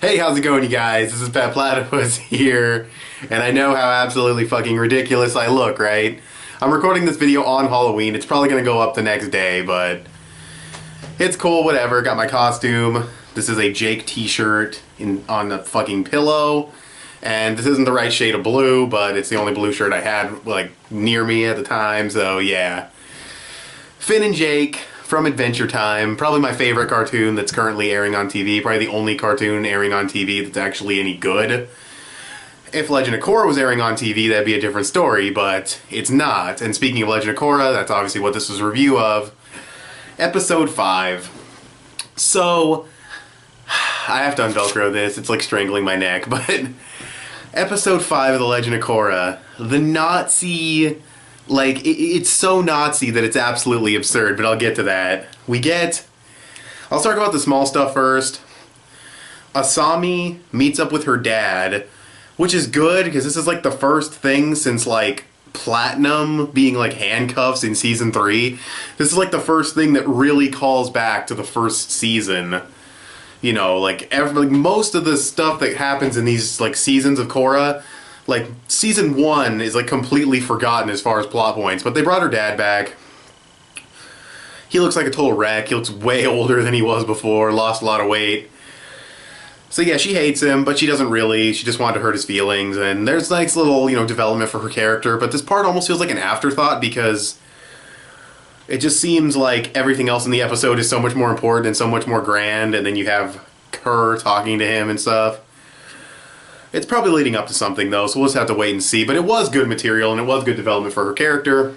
Hey, how's it going, you guys? This is petplatypus here, and I know how absolutely fucking ridiculous I look, right? I'm recording this video on Halloween. It's probably gonna go up the next day, but it's cool, whatever. Got my costume. This is a Jake t-shirt on the fucking pillow, and this isn't the right shade of blue, but it's the only blue shirt I had, like, near me at the time, so yeah. Finn and Jake from Adventure Time, probably my favorite cartoon that's currently airing on TV, probably the only cartoon airing on TV that's actually any good. If Legend of Korra was airing on TV, that'd be a different story, but it's not. And speaking of Legend of Korra, that's obviously what this was a review of. Episode 5. So, I have to unvelcro this, it's like strangling my neck, but Episode 5 of The Legend of Korra, the Nazi... Like, it's so Nazi that it's absolutely absurd, but I'll get to that. I'll talk about the small stuff first. Asami meets up with her dad, which is good, because this is like the first thing since, like, Platinum being, like, handcuffs in Season 3. This is, like, the first thing that really calls back to the first season. You know, like, most of the stuff that happens in these, like, seasons of Korra... Like, Season 1 is, like, completely forgotten as far as plot points, but they brought her dad back. He looks like a total wreck. He looks way older than he was before, lost a lot of weight. So yeah, she hates him, but she doesn't really. She just wanted to hurt his feelings, and there's nice little, you know, development for her character, but this part almost feels like an afterthought because it just seems like everything else in the episode is so much more important and so much more grand, and then you have her talking to him and stuff. It's probably leading up to something, though, so we'll just have to wait and see. But it was good material, and it was good development for her character.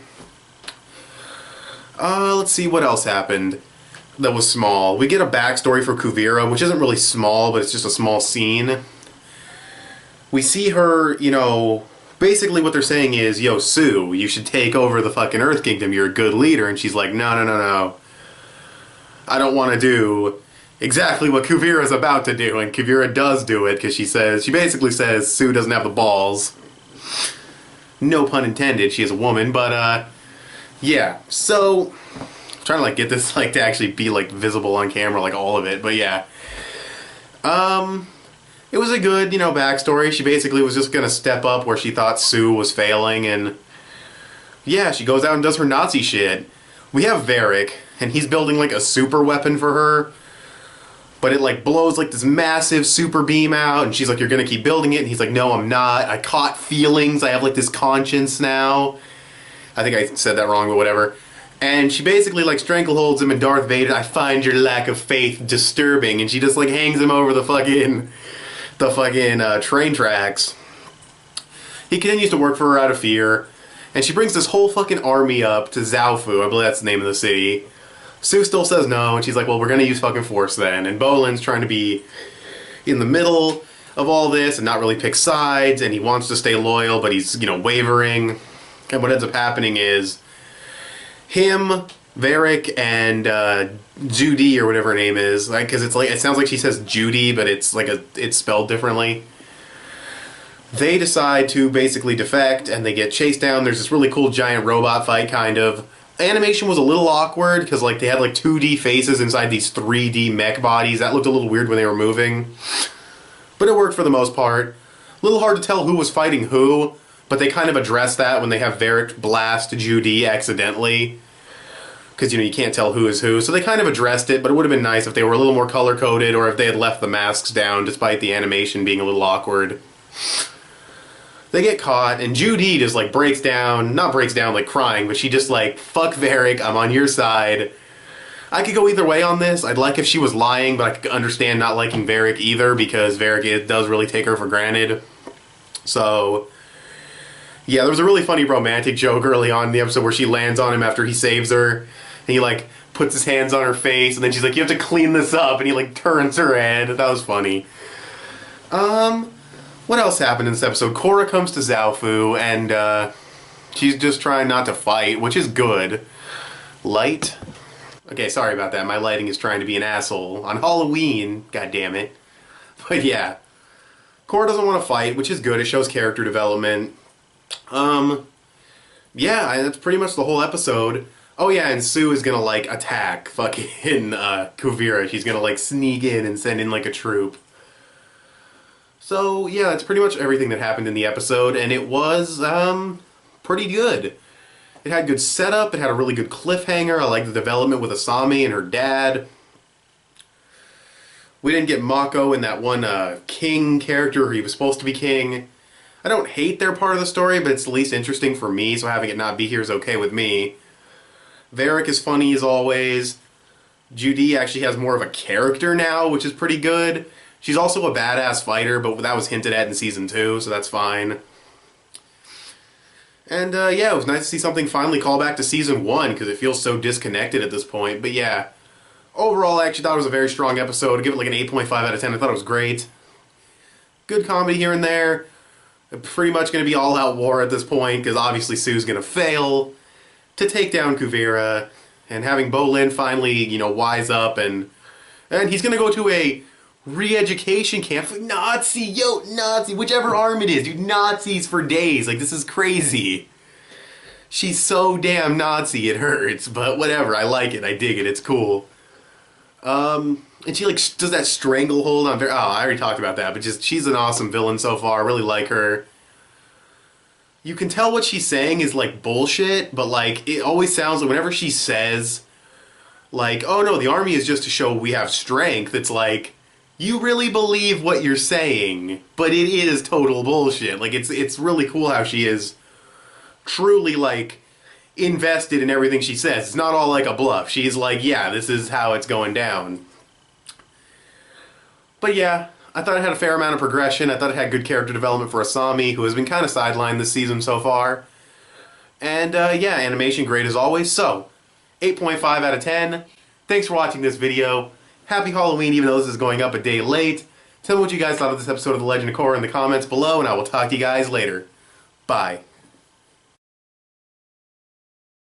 Let's see what else happened that was small. We get a backstory for Kuvira, which isn't really small, but it's just a small scene. We see her, you know, basically what they're saying is, yo, Sue, you should take over the fucking Earth Kingdom, you're a good leader. And she's like, no. I don't want to do... exactly what Kuvira's about to do, and Kuvira does do it, because she basically says Sue doesn't have the balls. No pun intended, she is a woman, but, yeah. So, I'm trying to, like, get this, like, to actually be, like, visible on camera, like, all of it, but yeah. It was a good, you know, backstory. She basically was just gonna step up where she thought Sue was failing, and, yeah, she goes out and does her Nazi shit. We have Varric, and he's building, like, a super weapon for her, but it, like, blows, like, this massive super beam out, and she's like, you're gonna keep building it, and he's like, no, I'm not. I caught feelings. I have, like, this conscience now. I think I said that wrong, but whatever. And she basically, like, strangleholds him, and Darth Vader, I find your lack of faith disturbing, and she just, like, hangs him over the fucking train tracks. He continues to work for her out of fear, and she brings this whole fucking army up to Zaofu, I believe that's the name of the city. Sue still says no, and she's like, well, we're gonna use fucking force then. And Bolin's trying to be in the middle of all this and not really pick sides, and he wants to stay loyal, but he's, you know, wavering. And what ends up happening is him, Varric, and Judy, or whatever her name is, like, because it's like, it sounds like she says Judy, but it's like it's spelled differently. They decide to basically defect, and they get chased down. There's this really cool giant robot fight, kind of. Animation was a little awkward, because, like, they had, like, 2D faces inside these 3D mech bodies. That looked a little weird when they were moving. But it worked for the most part. A little hard to tell who was fighting who, but they kind of address that when they have Varric blast Judy accidentally. Because, you know, you can't tell who is who. So they kind of addressed it, but it would have been nice if they were a little more color-coded, or if they had left the masks down, despite the animation being a little awkward. They get caught, and Judy just, like, not breaks down, like, crying, but she just, like, fuck Varric, I'm on your side. I could go either way on this. I'd like if she was lying, but I could understand not liking Varric either, because Varric does really take her for granted. So, yeah, there was a really funny romantic joke early on in the episode where she lands on him after he saves her, and he, like, puts his hands on her face, and then she's like, you have to clean this up, and he, like, turns her head. That was funny. What else happened in this episode? Korra comes to Zaofu, and she's just trying not to fight, which is good. Light? Okay, sorry about that. My lighting is trying to be an asshole. On Halloween, god damn it. But yeah. Korra doesn't want to fight, which is good. It shows character development. Yeah, that's pretty much the whole episode. Oh yeah, and Sue is gonna, like, attack fucking Kuvira. She's gonna, like, sneak in and send in, like, a troop. So, yeah, that's pretty much everything that happened in the episode, and it was, pretty good. It had good setup, it had a really good cliffhanger, I liked the development with Asami and her dad. We didn't get Mako in that one, king character, he was supposed to be king. I don't hate their part of the story, but it's the least interesting for me, so having it not be here is okay with me. Varric is funny as always. Judy actually has more of a character now, which is pretty good. She's also a badass fighter, but that was hinted at in Season 2, so that's fine. And, yeah, it was nice to see something finally call back to Season 1, because it feels so disconnected at this point. But, yeah, overall, I actually thought it was a very strong episode. I'd give it like an 8.5 out of 10. I thought it was great. Good comedy here and there. Pretty much going to be all-out war at this point, because obviously Sue's going to fail to take down Kuvira. And having Bolin finally, you know, wise up, and he's going to go to a re-education camp. Nazi, yo, Nazi, whichever arm it is, dude, Nazis for days. Like, this is crazy. She's so damn Nazi, it hurts, but whatever, I like it, I dig it, it's cool. And she, like, does that stranglehold on... I already talked about that, but just, she's an awesome villain so far, I really like her. You can tell what she's saying is, like, bullshit, but, like, it always sounds like whenever she says, like, oh no, the army is just to show we have strength, it's like, you really believe what you're saying, but it is total bullshit. Like, it's really cool how she is truly, like, invested in everything she says. It's not all like a bluff. She's like, yeah, this is how it's going down. But yeah, I thought it had a fair amount of progression. I thought it had good character development for Asami, who has been kind of sidelined this season so far. And yeah, animation great as always. So, 8.5 out of 10. Thanks for watching this video. Happy Halloween, even though this is going up a day late. Tell me what you guys thought of this episode of The Legend of Korra in the comments below, and I will talk to you guys later. Bye.